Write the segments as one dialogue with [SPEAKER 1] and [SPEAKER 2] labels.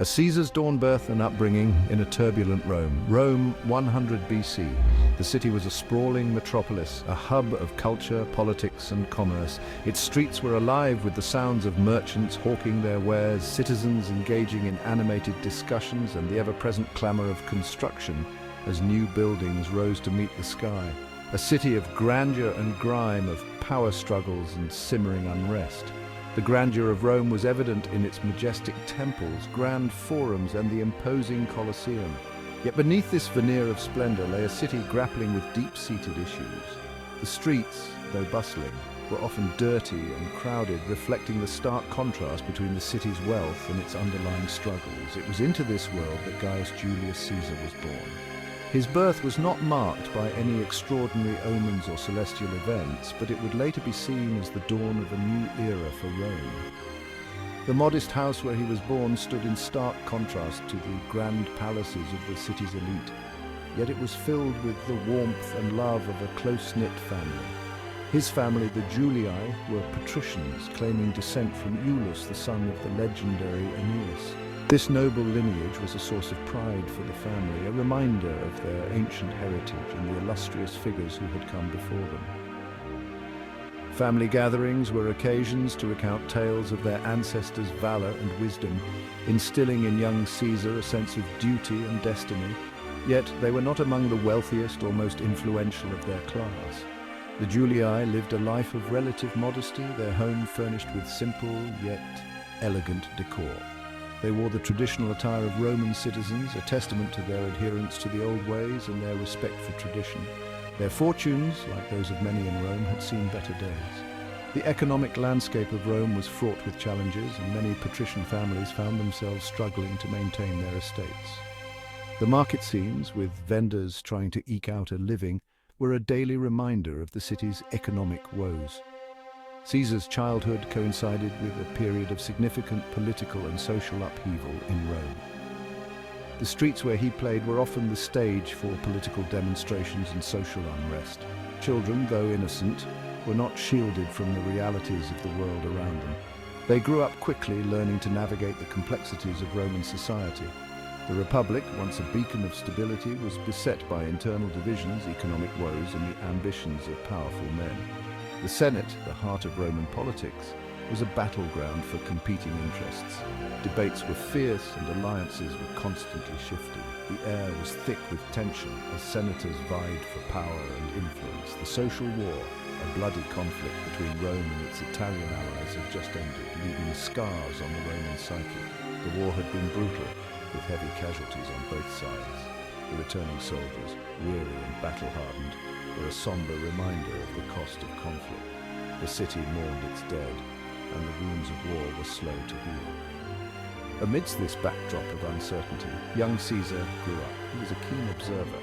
[SPEAKER 1] A Caesar's dawn birth and upbringing in a turbulent Rome. Rome, 100 BC. The city was a sprawling metropolis, a hub of culture, politics, and commerce. Its streets were alive with the sounds of merchants hawking their wares, citizens engaging in animated discussions, and the ever-present clamor of construction as new buildings rose to meet the sky. A city of grandeur and grime, of power struggles and simmering unrest. The grandeur of Rome was evident in its majestic temples, grand forums, and the imposing Colosseum. Yet beneath this veneer of splendor lay a city grappling with deep-seated issues. The streets, though bustling, were often dirty and crowded, reflecting the stark contrast between the city's wealth and its underlying struggles. It was into this world that Gaius Julius Caesar was born. His birth was not marked by any extraordinary omens or celestial events, but it would later be seen as the dawn of a new era for Rome. The modest house where he was born stood in stark contrast to the grand palaces of the city's elite, yet it was filled with the warmth and love of a close-knit family. His family, the Julii, were patricians claiming descent from Iulus, the son of the legendary Aeneas. This noble lineage was a source of pride for the family, a reminder of their ancient heritage and the illustrious figures who had come before them. Family gatherings were occasions to recount tales of their ancestors' valor and wisdom, instilling in young Caesar a sense of duty and destiny. Yet they were not among the wealthiest or most influential of their class. The Julii lived a life of relative modesty, their home furnished with simple yet elegant decor. They wore the traditional attire of Roman citizens, a testament to their adherence to the old ways and their respect for tradition. Their fortunes, like those of many in Rome, had seen better days. The economic landscape of Rome was fraught with challenges, and many patrician families found themselves struggling to maintain their estates. The market scenes, with vendors trying to eke out a living, were a daily reminder of the city's economic woes. Caesar's childhood coincided with a period of significant political and social upheaval in Rome. The streets where he played were often the stage for political demonstrations and social unrest. Children, though innocent, were not shielded from the realities of the world around them. They grew up quickly, learning to navigate the complexities of Roman society. The Republic, once a beacon of stability, was beset by internal divisions, economic woes, and the ambitions of powerful men. The Senate, the heart of Roman politics, was a battleground for competing interests. Debates were fierce and alliances were constantly shifting. The air was thick with tension as senators vied for power and influence. The social war, a bloody conflict between Rome and its Italian allies, had just ended, leaving scars on the Roman psyche. The war had been brutal, with heavy casualties on both sides. The returning soldiers, weary and battle-hardened, were a somber reminder of the cost of conflict. The city mourned its dead, and the wounds of war were slow to heal. Amidst this backdrop of uncertainty, young Caesar grew up. He was a keen observer,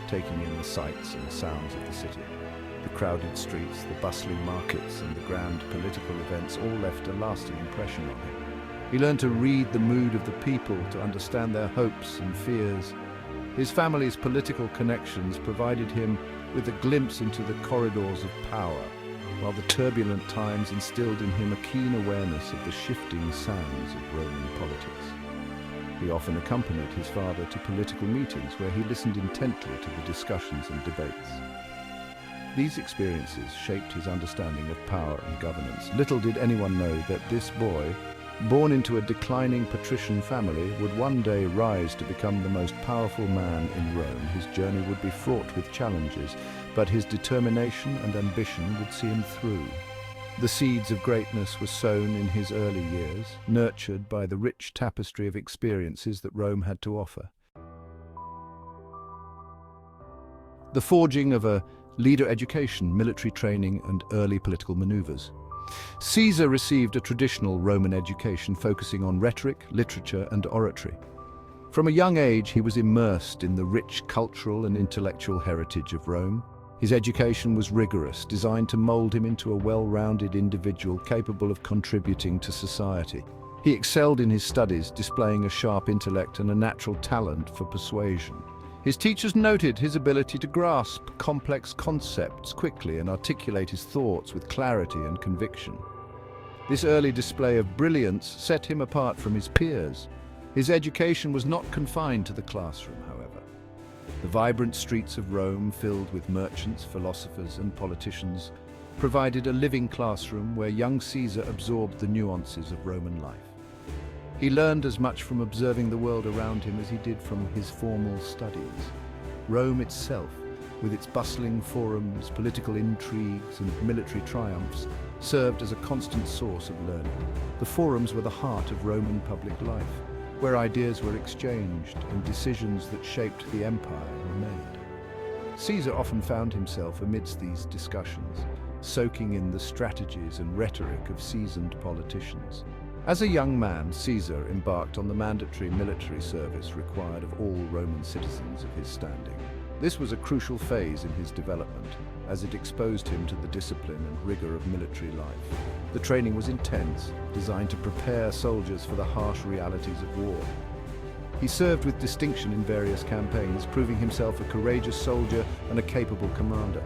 [SPEAKER 1] taking in the sights and sounds of the city. The crowded streets, the bustling markets, and the grand political events all left a lasting impression on him. He learned to read the mood of the people, to understand their hopes and fears. His family's political connections provided him with a glimpse into the corridors of power, while the turbulent times instilled in him a keen awareness of the shifting sands of Roman politics. He often accompanied his father to political meetings where he listened intently to the discussions and debates. These experiences shaped his understanding of power and governance. Little did anyone know that this boy, born into a declining patrician family, would one day rise to become the most powerful man in Rome. His journey would be fraught with challenges, but his determination and ambition would see him through. The seeds of greatness were sown in his early years, nurtured by the rich tapestry of experiences that Rome had to offer. The forging of a leader education, military training, and early political maneuvers. Caesar received a traditional Roman education focusing on rhetoric, literature, and oratory. From a young age, he was immersed in the rich cultural and intellectual heritage of Rome. His education was rigorous, designed to mold him into a well-rounded individual capable of contributing to society. He excelled in his studies, displaying a sharp intellect and a natural talent for persuasion. His teachers noted his ability to grasp complex concepts quickly and articulate his thoughts with clarity and conviction. This early display of brilliance set him apart from his peers. His education was not confined to the classroom, however. The vibrant streets of Rome, filled with merchants, philosophers, and politicians, provided a living classroom where young Caesar absorbed the nuances of Roman life. He learned as much from observing the world around him as he did from his formal studies. Rome itself, with its bustling forums, political intrigues, and military triumphs, served as a constant source of learning. The forums were the heart of Roman public life, where ideas were exchanged and decisions that shaped the empire were made. Caesar often found himself amidst these discussions, soaking in the strategies and rhetoric of seasoned politicians. As a young man, Caesar embarked on the mandatory military service required of all Roman citizens of his standing. This was a crucial phase in his development, as it exposed him to the discipline and rigor of military life. The training was intense, designed to prepare soldiers for the harsh realities of war. He served with distinction in various campaigns, proving himself a courageous soldier and a capable commander.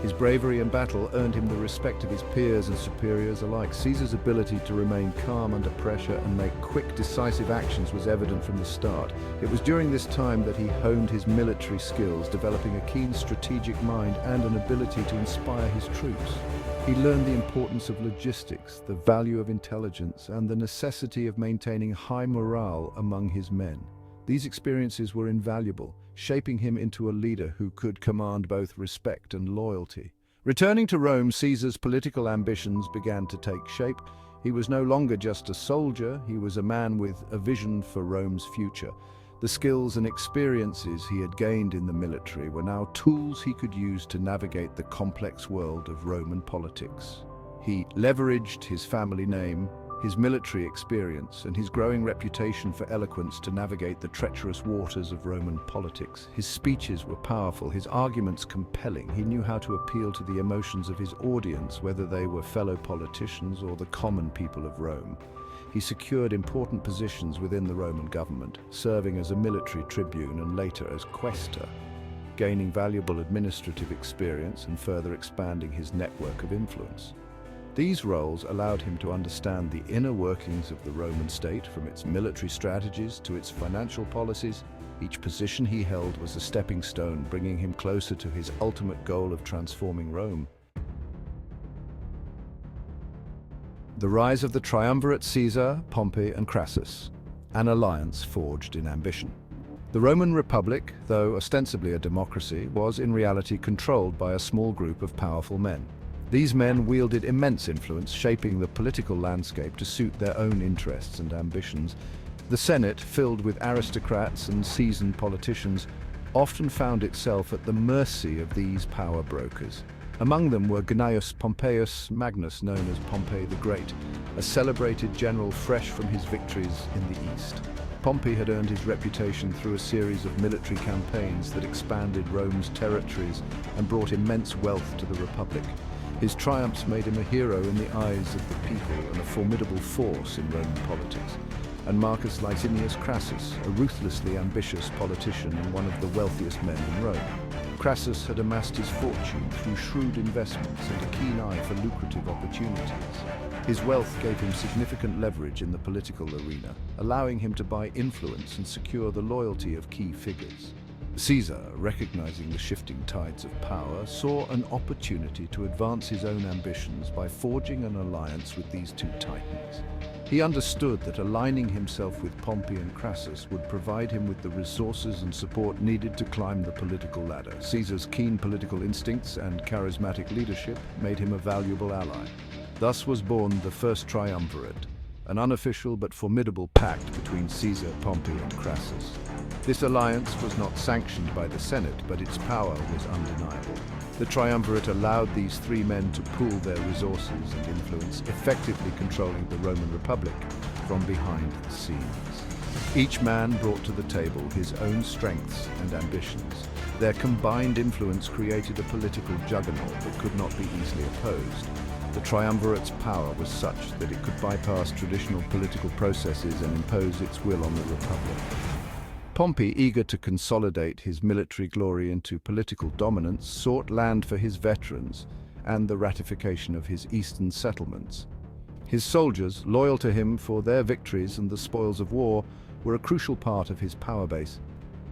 [SPEAKER 1] His bravery in battle earned him the respect of his peers and superiors alike. Caesar's ability to remain calm under pressure and make quick, decisive actions was evident from the start. It was during this time that he honed his military skills, developing a keen strategic mind and an ability to inspire his troops. He learned the importance of logistics, the value of intelligence, and the necessity of maintaining high morale among his men. These experiences were invaluable, shaping him into a leader who could command both respect and loyalty. Returning to Rome, Caesar's political ambitions began to take shape. He was no longer just a soldier, he was a man with a vision for Rome's future. The skills and experiences he had gained in the military were now tools he could use to navigate the complex world of Roman politics. He leveraged his family name, his military experience, and his growing reputation for eloquence to navigate the treacherous waters of Roman politics. His speeches were powerful, his arguments compelling. He knew how to appeal to the emotions of his audience, whether they were fellow politicians or the common people of Rome. He secured important positions within the Roman government, serving as a military tribune and later as quaestor, gaining valuable administrative experience and further expanding his network of influence. These roles allowed him to understand the inner workings of the Roman state, from its military strategies to its financial policies. Each position he held was a stepping stone, bringing him closer to his ultimate goal of transforming Rome. The rise of the triumvirate Caesar, Pompey, and Crassus, an alliance forged in ambition. The Roman Republic, though ostensibly a democracy, was in reality controlled by a small group of powerful men. These men wielded immense influence, shaping the political landscape to suit their own interests and ambitions. The Senate, filled with aristocrats and seasoned politicians, often found itself at the mercy of these power brokers. Among them were Gnaeus Pompeius Magnus, known as Pompey the Great, a celebrated general fresh from his victories in the East. Pompey had earned his reputation through a series of military campaigns that expanded Rome's territories and brought immense wealth to the Republic. His triumphs made him a hero in the eyes of the people and a formidable force in Roman politics. And Marcus Licinius Crassus, a ruthlessly ambitious politician and one of the wealthiest men in Rome. Crassus had amassed his fortune through shrewd investments and a keen eye for lucrative opportunities. His wealth gave him significant leverage in the political arena, allowing him to buy influence and secure the loyalty of key figures. Caesar, recognizing the shifting tides of power, saw an opportunity to advance his own ambitions by forging an alliance with these two titans. He understood that aligning himself with Pompey and Crassus would provide him with the resources and support needed to climb the political ladder. Caesar's keen political instincts and charismatic leadership made him a valuable ally. Thus was born the First Triumvirate, an unofficial but formidable pact between Caesar, Pompey, and Crassus. This alliance was not sanctioned by the Senate, but its power was undeniable. The triumvirate allowed these three men to pool their resources and influence, effectively controlling the Roman Republic from behind the scenes. Each man brought to the table his own strengths and ambitions. Their combined influence created a political juggernaut that could not be easily opposed. The triumvirate's power was such that it could bypass traditional political processes and impose its will on the Republic. Pompey, eager to consolidate his military glory into political dominance, sought land for his veterans and the ratification of his eastern settlements. His soldiers, loyal to him for their victories and the spoils of war, were a crucial part of his power base.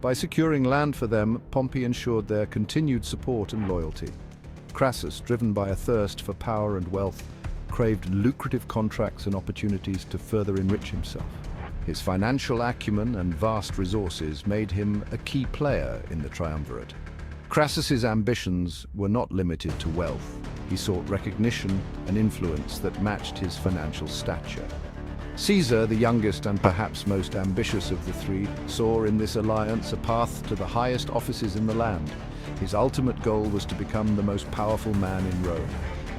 [SPEAKER 1] By securing land for them, Pompey ensured their continued support and loyalty. Crassus, driven by a thirst for power and wealth, craved lucrative contracts and opportunities to further enrich himself. His financial acumen and vast resources made him a key player in the triumvirate. Crassus's ambitions were not limited to wealth. He sought recognition and influence that matched his financial stature. Caesar, the youngest and perhaps most ambitious of the three, saw in this alliance a path to the highest offices in the land. His ultimate goal was to become the most powerful man in Rome,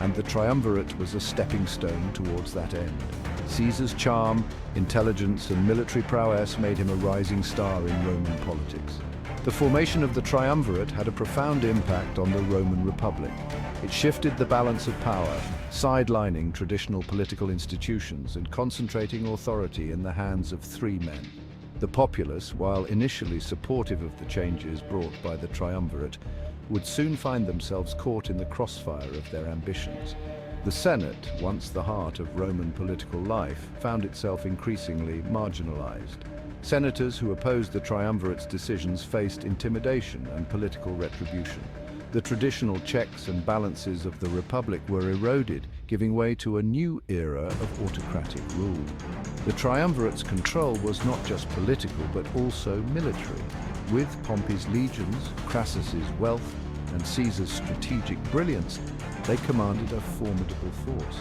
[SPEAKER 1] and the triumvirate was a stepping stone towards that end. Caesar's charm, intelligence, and military prowess made him a rising star in Roman politics. The formation of the triumvirate had a profound impact on the Roman Republic. It shifted the balance of power, sidelining traditional political institutions and concentrating authority in the hands of three men. The populace, while initially supportive of the changes brought by the triumvirate, would soon find themselves caught in the crossfire of their ambitions. The Senate, once the heart of Roman political life, found itself increasingly marginalized. Senators who opposed the triumvirate's decisions faced intimidation and political retribution. The traditional checks and balances of the Republic were eroded, giving way to a new era of autocratic rule. The triumvirate's control was not just political but also military. With Pompey's legions, Crassus's wealth, and Caesar's strategic brilliance, they commanded a formidable force.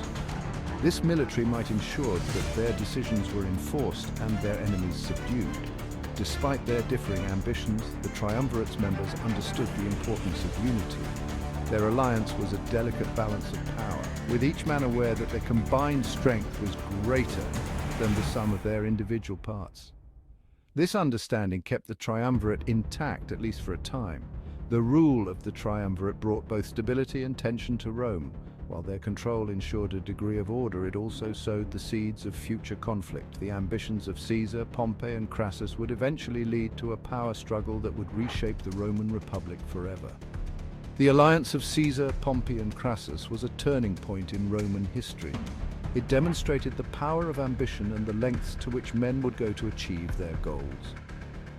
[SPEAKER 1] This military might ensure that their decisions were enforced and their enemies subdued. Despite their differing ambitions, the triumvirate's members understood the importance of unity. Their alliance was a delicate balance of power, with each man aware that their combined strength was greater than the sum of their individual parts. This understanding kept the triumvirate intact, at least for a time. The rule of the triumvirate brought both stability and tension to Rome. While their control ensured a degree of order, it also sowed the seeds of future conflict. The ambitions of Caesar, Pompey, and Crassus would eventually lead to a power struggle that would reshape the Roman Republic forever. The alliance of Caesar, Pompey, and Crassus was a turning point in Roman history. It demonstrated the power of ambition and the lengths to which men would go to achieve their goals.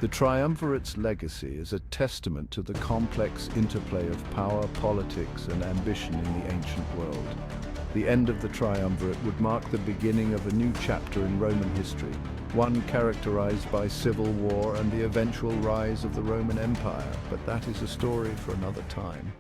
[SPEAKER 1] The triumvirate's legacy is a testament to the complex interplay of power, politics, and ambition in the ancient world. The end of the triumvirate would mark the beginning of a new chapter in Roman history, one characterized by civil war and the eventual rise of the Roman Empire, but that is a story for another time.